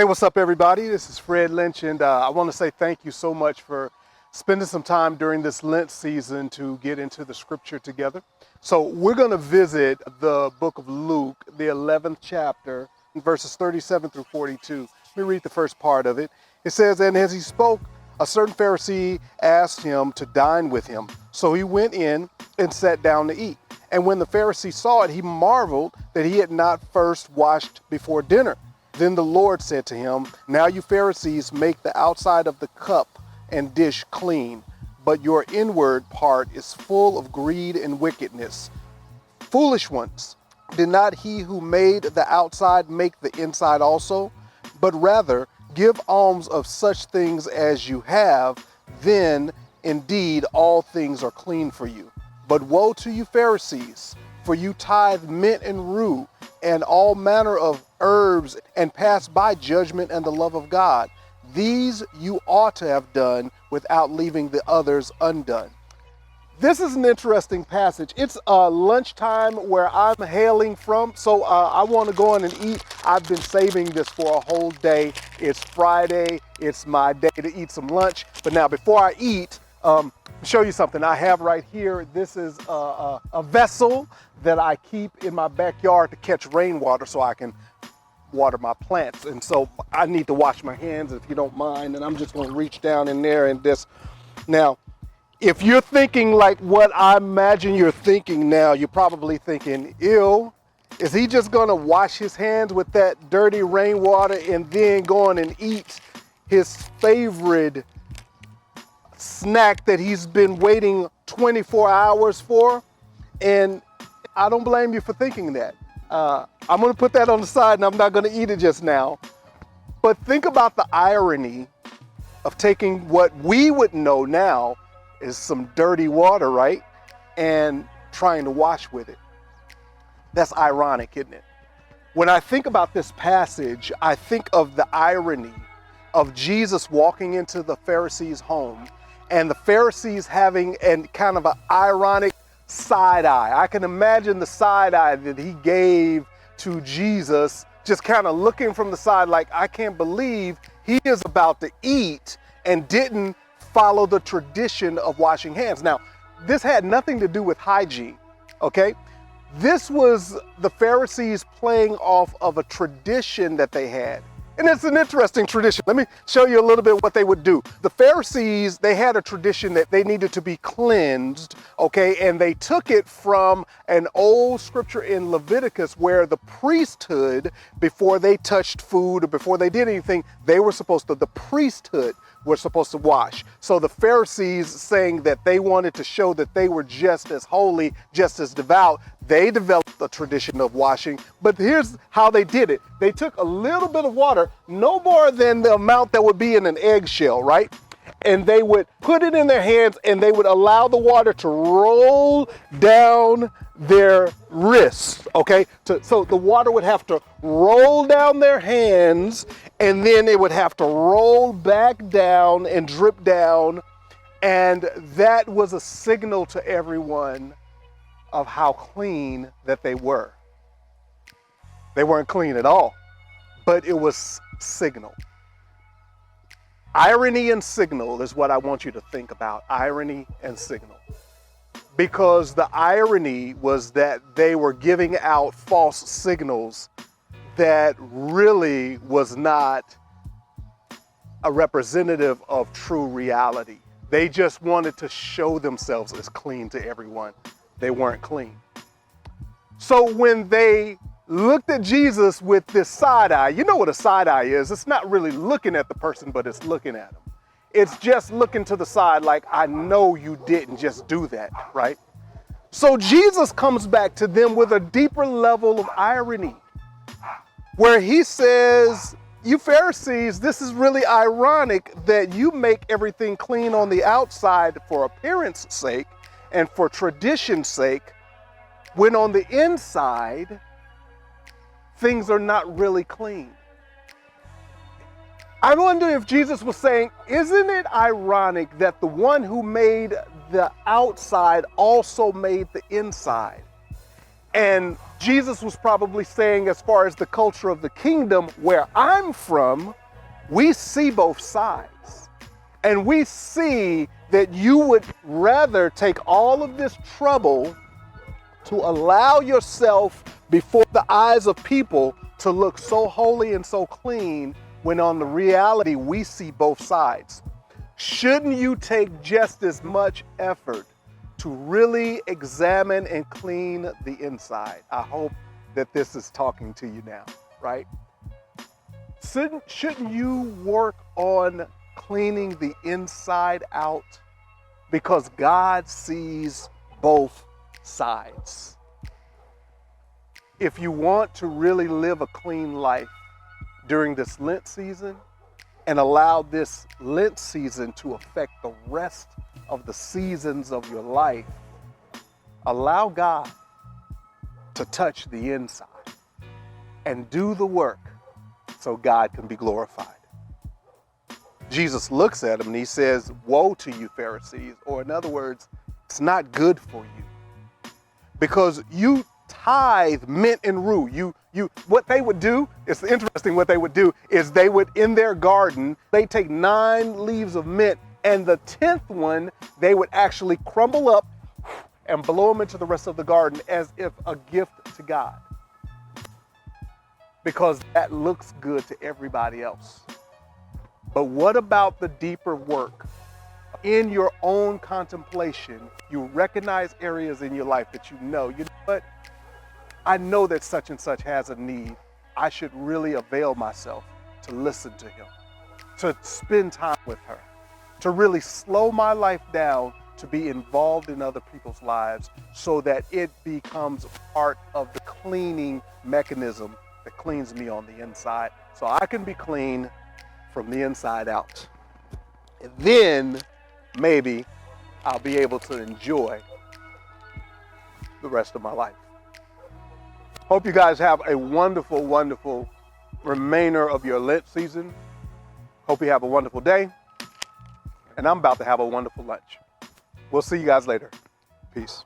Hey, what's up, everybody? This is Fred Lynch, and I want to say thank you so much for spending some time during this Lent season to get into the scripture together. So we're going to visit the book of Luke, the 11th chapter, verses 37 through 42. Let me read the first part of it. It says, "And as he spoke, a certain Pharisee asked him to dine with him. So he went in and sat down to eat. And when the Pharisee saw it, he marveled that he had not first washed before dinner. Then the Lord said to him, 'Now you Pharisees make the outside of the cup and dish clean, but your inward part is full of greed and wickedness. Foolish ones, did not he who made the outside make the inside also? But rather give alms of such things as you have, then indeed all things are clean for you. But woe to you Pharisees, for you tithe mint and rue and all manner of herbs, and pass by judgment and the love of God. These you ought to have done without leaving the others undone.'" This is an interesting passage. It's lunchtime where I'm hailing from, so I want to go in and eat. I've been saving this for a whole day. It's Friday. It's my day to eat some lunch. But now, before I eat, show you something I have right here. This is a vessel that I keep in my backyard to catch rainwater so I can water my plants. And so I need to wash my hands, if you don't mind. And I'm just going to reach down in there and this. Now, if you're thinking like what I imagine you're thinking now, you're probably thinking, ew, is he just going to wash his hands with that dirty rainwater and then go on and eat his favorite snack that he's been waiting 24 hours for? And I don't blame you for thinking that. I'm going to put that on the side and I'm not going to eat it just now. But think about the irony of taking what we would know now is some dirty water, right? And trying to wash with it. That's ironic, isn't it? When I think about this passage, I think of the irony of Jesus walking into the Pharisees' home and the Pharisees having an kind of an ironic side eye. I can imagine the side eye that he gave to Jesus, just kind of looking from the side like, I can't believe he is about to eat and didn't follow the tradition of washing hands. Now, this had nothing to do with hygiene, okay? This was the Pharisees playing off of a tradition that they had. And it's an interesting tradition. Let me show you a little bit what they would do. The Pharisees, they had a tradition that they needed to be cleansed, okay? And they took it from an old scripture in Leviticus where the priesthood, before they touched food or before they did anything, the priesthood were supposed to wash. So the Pharisees, saying that they wanted to show that they were just as holy, just as devout, they developed a tradition of washing. But here's how they did it. They took a little bit of water, no more than the amount that would be in an eggshell, right? And they would put it in their hands and they would allow the water to roll down their wrists, okay? So the water would have to roll down their hands and then it would have to roll back down and drip down. And that was a signal to everyone of how clean that they were. They weren't clean at all, but it was signal. Irony and signal is what I want you to think about. Irony and signal. Because the irony was that they were giving out false signals that really was not a representative of true reality. They just wanted to show themselves as clean to everyone. They weren't clean. So when they looked at Jesus with this side eye, you know what a side eye is. It's not really looking at the person, but it's looking at them. It's just looking to the side like, I know you didn't just do that, right? So Jesus comes back to them with a deeper level of irony, where he says, you Pharisees, this is really ironic that you make everything clean on the outside for appearance sake and for tradition's sake, when on the inside, things are not really clean. I wonder if Jesus was saying, isn't it ironic that the one who made the outside also made the inside? And Jesus was probably saying, as far as the culture of the kingdom where I'm from, we see both sides. And we see that you would rather take all of this trouble to allow yourself before the eyes of people to look so holy and so clean, when on the reality we see both sides. Shouldn't you take just as much effort to really examine and clean the inside? I hope that this is talking to you now, right? Shouldn't you work on cleaning the inside out? Because God sees both sides. If you want to really live a clean life during this Lent season, and allow this Lent season to affect the rest of the seasons of your life, allow God to touch the inside and do the work so God can be glorified. Jesus looks at him and he says, "Woe to you, Pharisees," or in other words, it's not good for you, because you tithe mint and rue. What they would do, it's interesting, what they would do is they would, in their garden, they take 9 leaves of mint, and the 10th one, they would actually crumble up and blow them into the rest of the garden as if a gift to God. Because that looks good to everybody else. But what about the deeper work? In your own contemplation, you recognize areas in your life that you know what? I know that such and such has a need. I should really avail myself to listen to him, to spend time with her, to really slow my life down, to be involved in other people's lives so that it becomes part of the cleaning mechanism that cleans me on the inside, so I can be clean from the inside out. And then maybe I'll be able to enjoy the rest of my life. Hope you guys have a wonderful, wonderful remainder of your Lent season. Hope you have a wonderful day. And I'm about to have a wonderful lunch. We'll see you guys later. Peace.